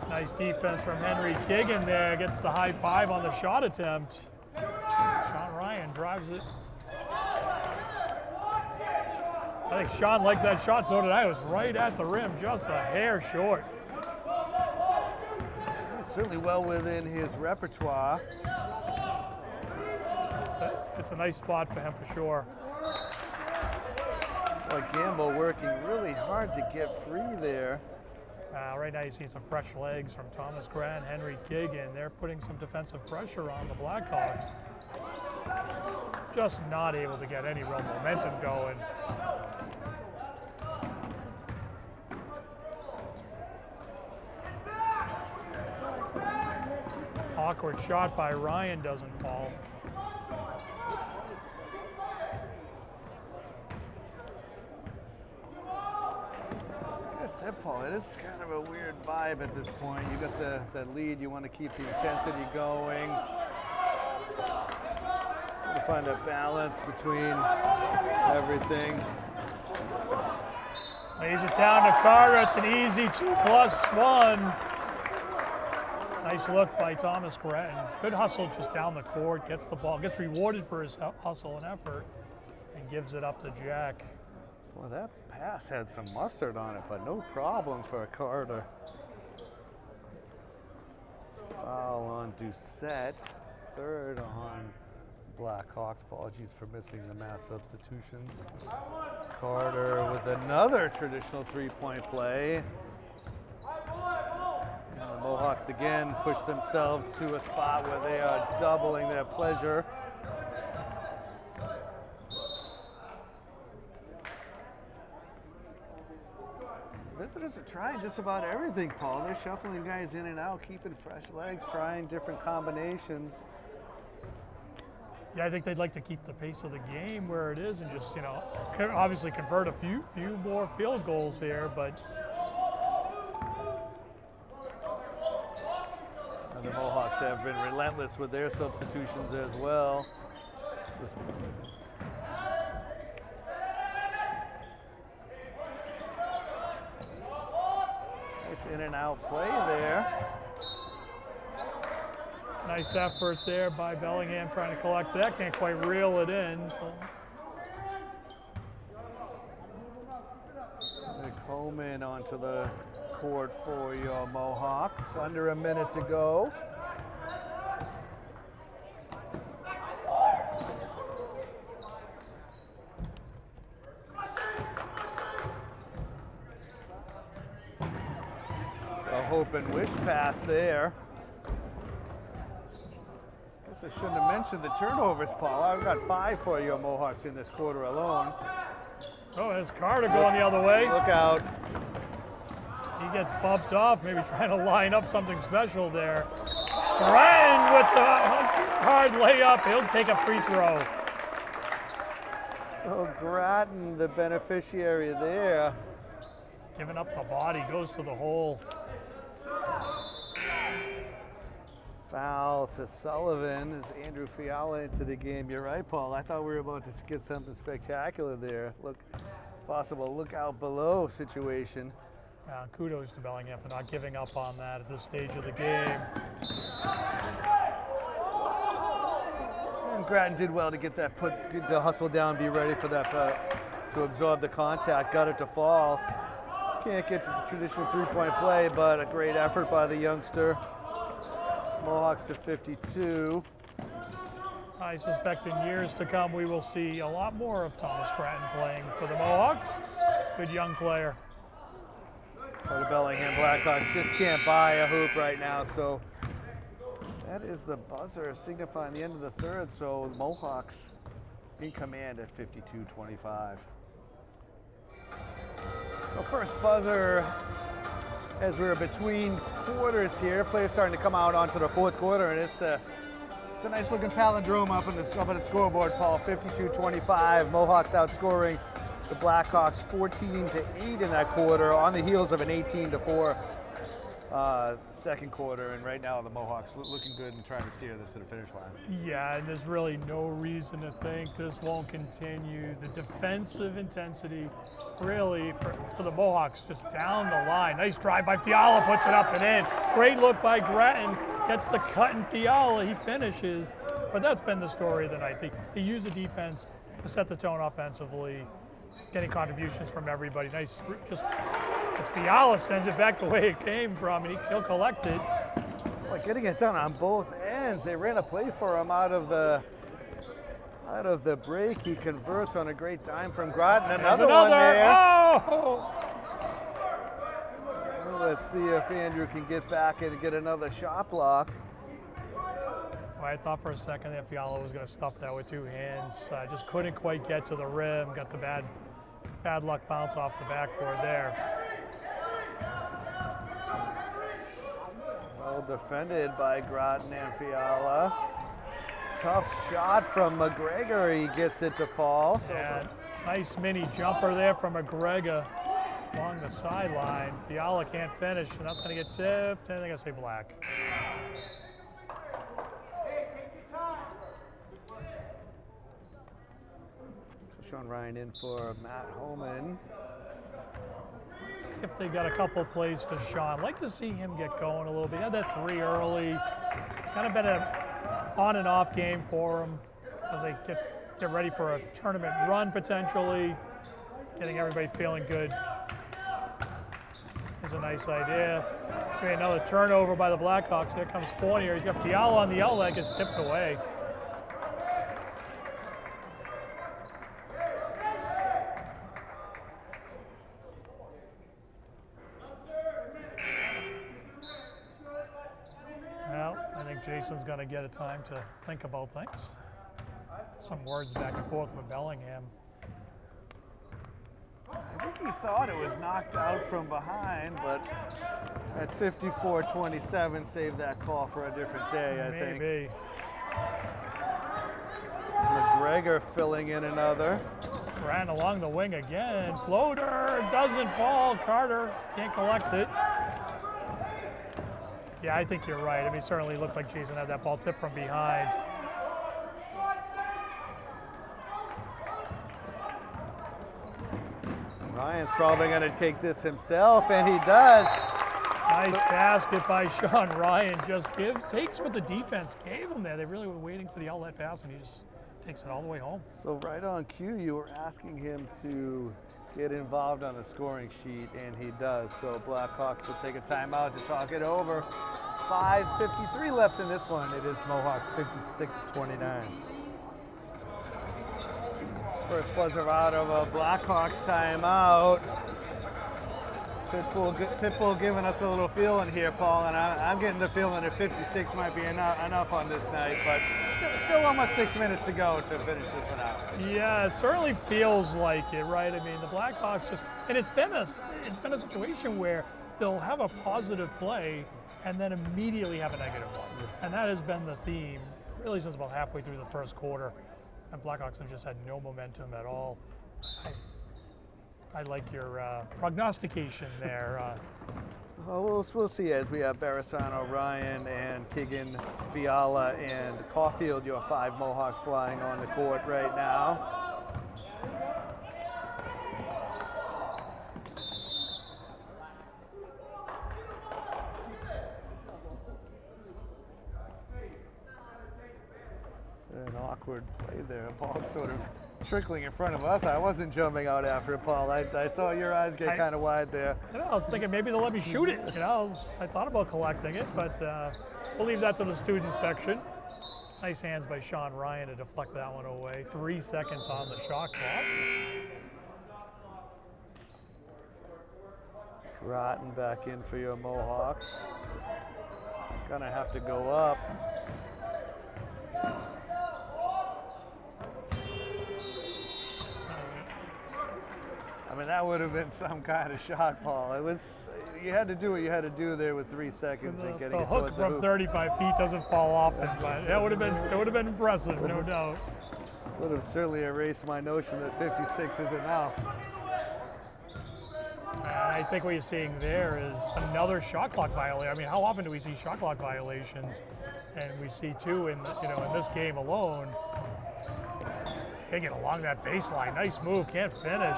Nice defense from Henry Keegan there. Gets the high five on the shot attempt. Sean Ryan drives it. I think Sean liked that shot, so did I. It was right at the rim, just a hair short. He's certainly well within his repertoire. It's a nice spot for him for sure. Boy, Gamble working really hard to get free there. Right now you see some fresh legs from Thomas Grant, Henry Keegan. They're putting some defensive pressure on the Blackhawks. Just not able to get any real momentum going. Awkward shot by Ryan doesn't fall. That's it, Paul. It is kind of a weird vibe at this point. You got the lead. You want to keep the intensity going. To find a balance between everything. Lays it down to Carter. It's an easy 2+1. Nice look by Thomas Grattan. Good hustle just down the court. Gets the ball. Gets rewarded for his hustle and effort, and gives it up to Jack. Well, that pass had some mustard on it, but no problem for Carter. Foul on Doucette. Third on Blackhawks. Apologies for missing the mass substitutions. Carter with another traditional three-point play. And the Mohawks again push themselves to a spot where they are doubling their pleasure. Visitors are trying just about everything, Paul. They're shuffling guys in and out, keeping fresh legs, trying different combinations. Yeah, I think they'd like to keep the pace of the game where it is and just, obviously convert a few more field goals here, but. And the Mohawks have been relentless with their substitutions as well. Nice in and out play there. Nice effort there by Bellingham trying to collect that. Can't quite reel it in. So. Coleman onto the court for your Mohawks. Under a minute to go. So hope and wish pass there. I shouldn't have mentioned the turnovers, Paul. I've got 5 for your Mohawks in this quarter alone. Oh, there's Carter going the other way. Look out. He gets bumped off, maybe trying to line up something special there. Grattan with the hard layup. He'll take a free throw. So Grattan, the beneficiary there. Giving up the body, goes to the hole. Foul to Sullivan as Andrew Fiala into the game. You're right, Paul. I thought we were about to get something spectacular there. Possible look out below situation. Kudos to Bellingham for not giving up on that at this stage of the game. And Grattan did well to get that get the hustle down, be ready for that to absorb the contact. Got it to fall. Can't get to the traditional three-point play, but a great effort by the youngster. Mohawks to 52. I suspect in years to come we will see a lot more of Thomas Grattan playing for the Mohawks. Good young player. Well, the Bellingham Blackhawks just can't buy a hoop right now, so that is the buzzer signifying the end of the third, so the Mohawks in command at 52-25. So first buzzer as we're between quarters here. Players starting to come out onto the fourth quarter, and it's a nice looking palindrome up on the scoreboard, Paul. 52-25. Mohawks outscoring the Blackhawks 14-8 in that quarter, on the heels of an 18-4 second quarter. And right now the Mohawks looking good and trying to steer this to the finish line. Yeah, and there's really no reason to think this won't continue. The defensive intensity really for the Mohawks just down the line. Nice drive by Fiala, puts it up and in. Great look by Grattan, gets the cut in Fiala, he finishes. But that's been the story of the night. They use the defense to set the tone offensively, getting contributions from everybody. Nice, just as Fiala sends it back the way it came from, and he'll collect it. Well, getting it done on both ends. They ran a play for him out of the break. He converts on a great dime from Grattan. Another one there. Oh! Let's see if Andrew can get back and get another shot block. Well, I thought for a second that Fiala was going to stuff that with two hands. Just couldn't quite get to the rim. Got the bad luck bounce off the backboard there. Well defended by Grattan and Fiala. Tough shot from McGregor. He gets it to fall. Yeah, nice mini jumper there from McGregor. along the sideline. Fiala can't finish, and that's going to get tipped, and they're going to say black. Sean Ryan in for Matt Holman. Let's see if they got a couple plays for Sean. Like to see him get going a little bit. He had that 3 early. Kind of been an on and off game for him as they get ready for a tournament run potentially. Getting everybody feeling good is a nice idea. Maybe another turnover by the Blackhawks. Here comes Fournier. He's got Fiala on the outlet, gets tipped away. Well, I think Jason's going to get a time to think about things. Some words back and forth with Bellingham. I think he thought it was knocked out from behind, but at 54-27 saved that call for a different day, I think. Maybe. McGregor filling in another. Ran along the wing again. Floater doesn't fall. Carter can't collect it. Yeah, I think you're right. I mean, it certainly looked like Jason had that ball tipped from behind. Ryan's probably going to take this himself, and he does. Nice basket by Sean Ryan. Just takes what the defense gave him there. They really were waiting for the outlet pass, and he just takes it all the way home. So right on cue, you were asking him to get involved on the scoring sheet, and he does. So Blackhawks will take a timeout to talk it over. 5:53 left in this one. It is Mohawks 56-29. First buzzer out of a Blackhawks timeout. Pitbull giving us a little feeling here, Paul, and I'm getting the feeling that 56 might be enough on this night, but still almost 6 minutes to go to finish this one out. Yeah, it certainly feels like it, right? I mean, the Blackhawks just, and it's been a situation where they'll have a positive play and then immediately have a negative one, and that has been the theme really since about halfway through the first quarter. And Blackhawks have just had no momentum at all. I like your prognostication there. Well, we'll see as we have Barisano, Ryan, and Keegan, Fiala, and Caulfield, your 5 Mohawks flying on the court right now. An awkward play there. Ball sort of trickling in front of us. I wasn't jumping out after it, Paul. I saw your eyes get kind of wide there. I was thinking maybe they'll let me shoot it. I thought about collecting it, but we'll leave that to the student section. Nice hands by Sean Ryan to deflect that one away. 3 seconds on the shot clock. Groton back in for your Mohawks. It's gonna have to go up. I mean, that would have been some kind of shot, Paul. It was, you had to do what you had to do there with 3 seconds and getting the it hook towards the from hoop. 35 feet doesn't fall often, but it would have been impressive, no doubt. Would have certainly erased my notion that 56 is enough. I think what you're seeing there is another shot clock violation. I mean, how often do we see shot clock violations? And we see 2 in this game alone. Taking along that baseline, nice move, can't finish.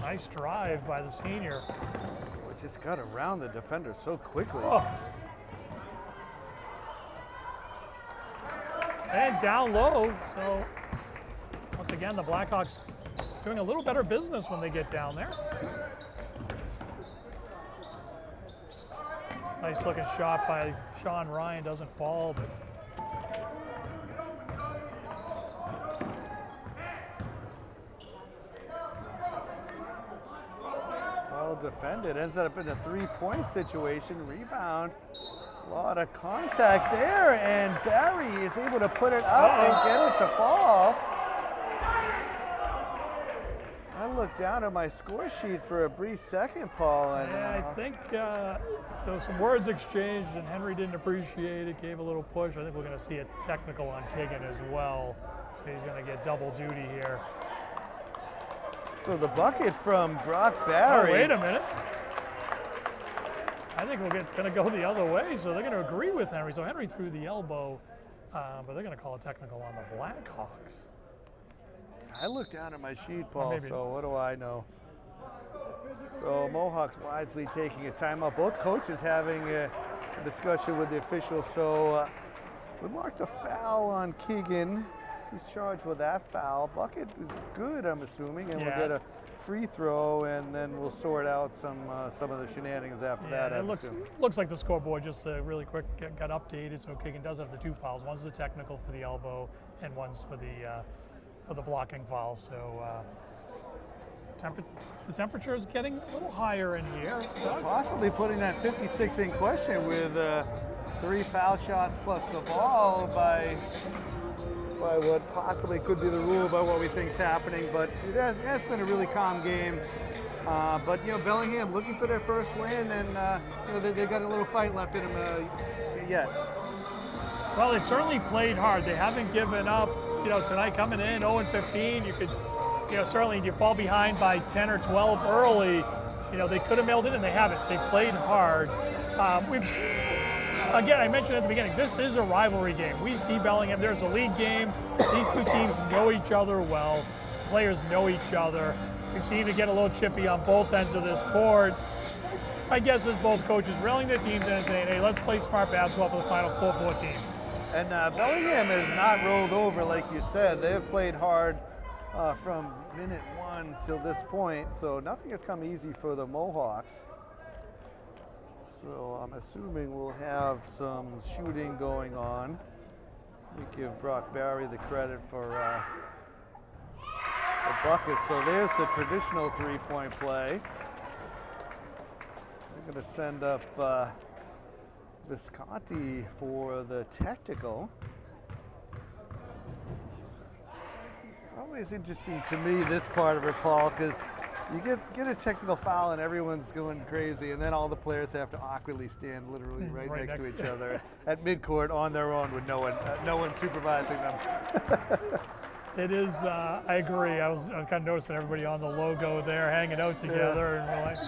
Nice drive by the senior. We just got around the defender so quickly. Oh. And down low, so once again, the Blackhawks doing a little better business when they get down there. Nice looking shot by Sean Ryan, doesn't fall, but well defended. Ends up in a 3-point situation. Rebound. A lot of contact there, and Barry is able to put it up and get it to fall. I looked down at my score sheet for a brief second, Paul. And, yeah, I think there was some words exchanged, and Henry didn't appreciate it, gave a little push. I think we're going to see a technical on Keegan as well, so he's going to get double duty here. So the bucket from Brock Barry. Oh, wait a minute. I think it's going to go the other way, so they're going to agree with Henry. So Henry threw the elbow, but they're going to call a technical on the Blackhawks. I looked down at my sheet, Paul, maybe. so what do I know? So Mohawks wisely taking a timeout. Both coaches having a discussion with the officials. So we marked a foul on Keegan. He's charged with that foul. Bucket is good, I'm assuming, and we'll get a free throw, and then we'll sort out some of the shenanigans after that. It looks like the scoreboard just really quick got updated. So Keegan does have the 2 fouls. One's the technical for the elbow, and one's for the blocking foul. So the temperature is getting a little higher in here. Possibly putting that 56 in question with 3 foul shots plus the ball by what possibly could be the rule about what we think is happening. But it has been a really calm game. But Bellingham looking for their first win, and they've got a little fight left in them yet. Well, they certainly played hard. They haven't given up. Tonight coming in 0-15, you could, certainly if you fall behind by 10 or 12 early, they could have mailed it, and they haven't. They played hard. Again, I mentioned at the beginning, this is a rivalry game. We see Bellingham, there's a league game. These two teams know each other well. Players know each other. We seem to get a little chippy on both ends of this court. I guess as both coaches reeling their teams in and saying, hey, let's play smart basketball for the final 4-14. And Bellingham has not rolled over, like you said. They have played hard from minute 1 till this point, so nothing has come easy for the Mohawks. So I'm assuming we'll have some shooting going on. We give Brock Barry the credit for the bucket. So there's the traditional 3-point play. We're going to send up Visconti for the technical. It's always interesting to me, this part of it, Paul, because you get a technical foul and everyone's going crazy, and then all the players have to awkwardly stand literally right next to each other at midcourt on their own with no one supervising them. It is, I agree. I was kind of noticing everybody on the logo there hanging out together, and we're like,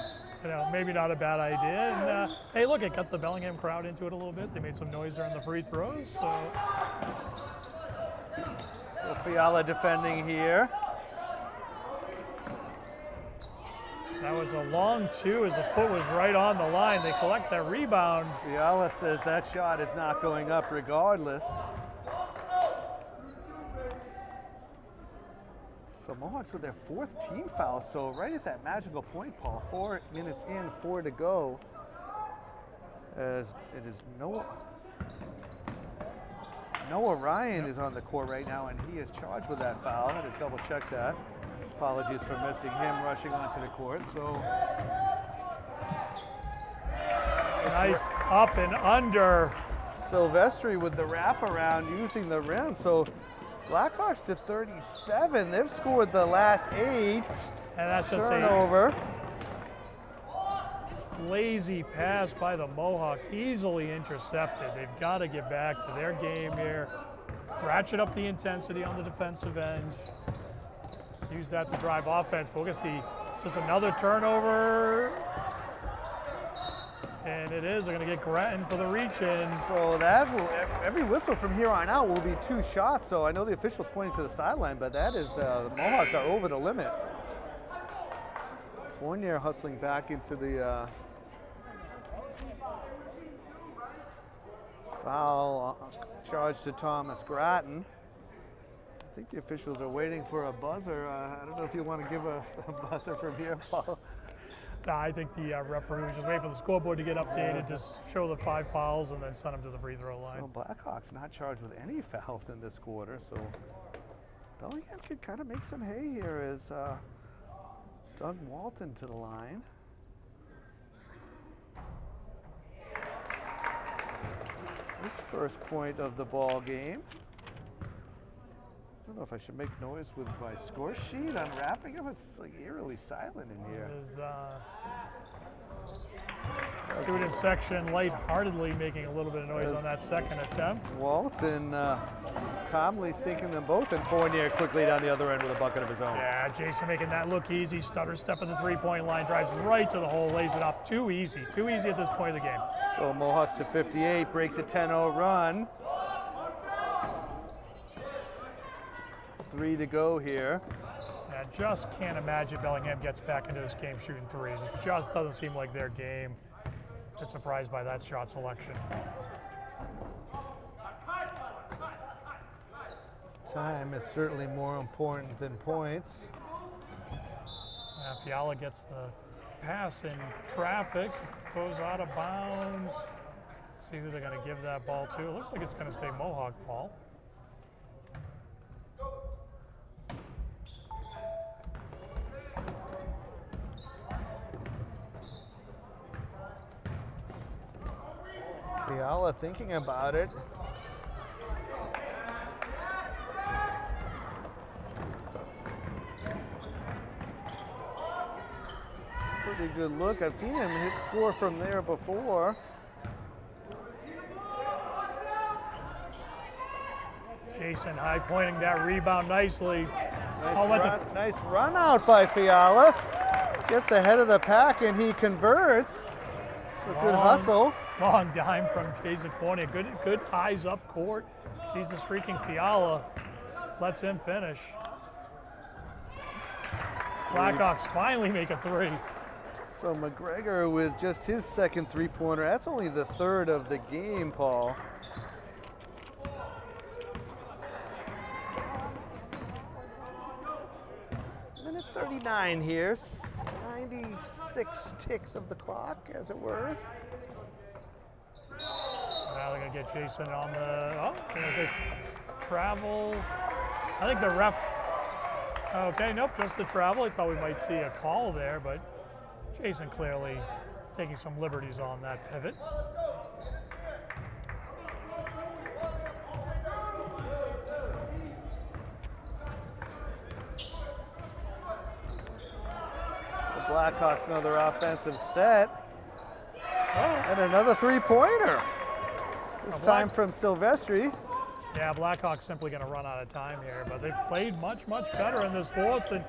maybe not a bad idea. And hey, look, it got the Bellingham crowd into it a little bit. They made some noise during the free throws. So Fiala defending here. That was a long 2 as the foot was right on the line. They collect that rebound. Fiala says that shot is not going up regardless. So Mohawks with their 4th team foul, so right at that magical point, Paul. 4 minutes in, 4 to go. As it is Noah Ryan is on the court right now, and he is charged with that foul. I had to double check that. Apologies for missing him rushing onto the court. So nice up and under. Silvestri with the wraparound using the rim. So Blackhawks to 37. They've scored the last 8. And that's just turnover. Lazy pass by the Mohawks, easily intercepted. They've got to get back to their game here. Ratchet up the intensity on the defensive end. Use that to drive offense. But we're going to see just another turnover. And it is. They're going to get Grattan for the reach-in. So that will, every whistle from here on out will be 2 shots. So I know the official's pointing to the sideline, but that is, the Mohawks are over the limit. Fournier hustling back into the foul charge to Thomas Grattan. I think the officials are waiting for a buzzer. I don't know if you want to give a buzzer from here, Paul. No, I think the referee was just waiting for the scoreboard to get updated, just show the 5 fouls, and then send them to the free throw line. So Blackhawks not charged with any fouls in this quarter, so Bellingham could kind of make some hay here as Doug Walton to the line. His first point of the ball game. don't know if I should make noise with my score sheet unwrapping it. It's like eerily silent in here. Student section lightheartedly making a little bit of noise on that second attempt. Walton calmly sinking them both, and Fournier quickly down the other end with a bucket of his own. Yeah, Jason making that look easy. Stutter step at the three-point line, drives right to the hole, lays it up. Too easy at this point of the game. So Mohawks to 58, breaks a 10-0 run. 3 to go here. I just can't imagine Bellingham gets back into this game shooting threes. It just doesn't seem like their game. Bit surprised by that shot selection. Time is certainly more important than points. Fiala gets the pass in traffic, goes out of bounds. See who they're going to give that ball to. It looks like it's going to stay Mohawk ball. Fiala thinking about it. Pretty good look. I've seen him score from there before. Jason high pointing that rebound nicely. Nice run out by Fiala. Gets ahead of the pack and he converts. So good hustle. Long dime from Jason Fournier. Good eyes up court. Sees the streaking Fiala. Lets him finish. Blackhawks finally make a three. So McGregor with just his second three-pointer. That's only the third of the game, Paul. Minute 39 here. 96 ticks of the clock, as it were. Now they're going to get Jason on the, travel. I think the ref, okay, nope, just the travel. I thought we might see a call there, but Jason clearly taking some liberties on that pivot. The Blackhawks another offensive set. And another three-pointer. This time from Silvestri. Yeah, Blackhawks simply going to run out of time here, but they've played much better in this fourth, and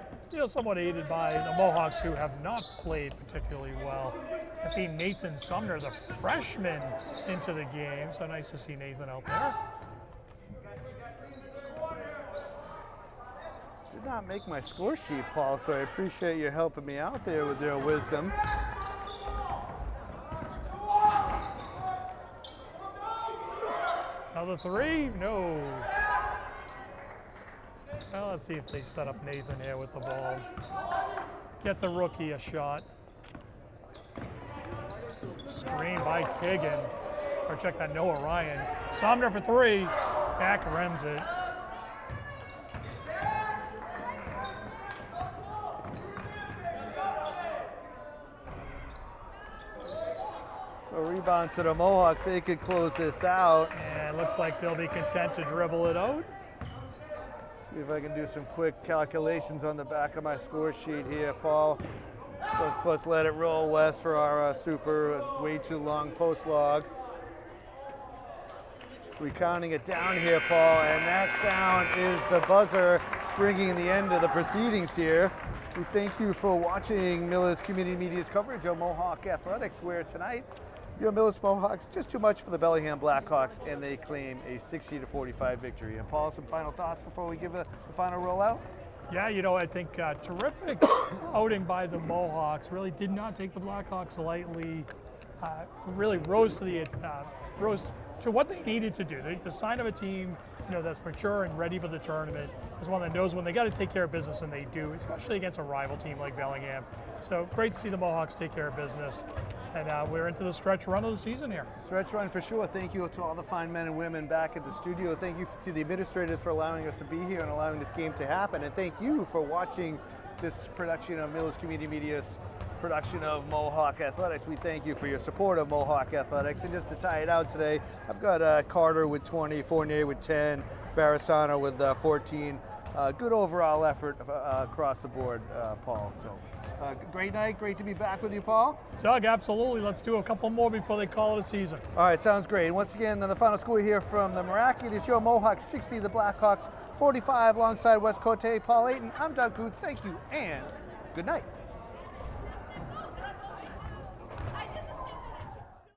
somewhat aided by the Mohawks, who have not played particularly well. I see Nathan Sumner, the freshman, into the game, so nice to see Nathan out there. Did not make my score sheet, Paul, so I appreciate you helping me out there with your wisdom. Another three? No. Well, let's see if they set up Nathan here with the ball. Get the rookie a shot. Screen by Kigan. Or check that, Noah Ryan. Sumner for three. Back rims it. So rebound to the Mohawks, they could close this out. And it looks like they'll be content to dribble it out. See if I can do some quick calculations on the back of my score sheet here, Paul. So of course, let it roll west for our super way too long post log. So we're counting it down here, Paul, and that sound is the buzzer bringing the end of the proceedings here. We thank you for watching Millis Community Media's coverage of Mohawk Athletics, where tonight your Millis Mohawks just too much for the Bellingham Blackhawks, and they claim a 60-45 victory. And Paul, some final thoughts before we give the final rollout? Yeah, I think terrific outing by the Mohawks. Really did not take the Blackhawks lightly. Really rose to what they needed to do. The sign of a team, that's mature and ready for the tournament, is one that knows when they got to take care of business, and they do, especially against a rival team like Bellingham. So great to see the Mohawks take care of business. And we're into the stretch run of the season here. Stretch run for sure. Thank you to all the fine men and women back at the studio. Thank you to the administrators for allowing us to be here and allowing this game to happen. And thank you for watching this production of Millis Community Media's production of Mohawk Athletics. We thank you for your support of Mohawk Athletics. And just to tie it out today, I've got Carter with 20, Fournier with 10, Barasano with 14, good overall effort across the board, Paul. So great night. Great to be back with you, Paul. Doug, absolutely. Let's do a couple more before they call it a season. All right, sounds great. And once again, the final score here from the Meraki, the show Mohawks 60, the Blackhawks 45 alongside West Cote. Paul Ayton, I'm Doug Coots. Thank you and good night.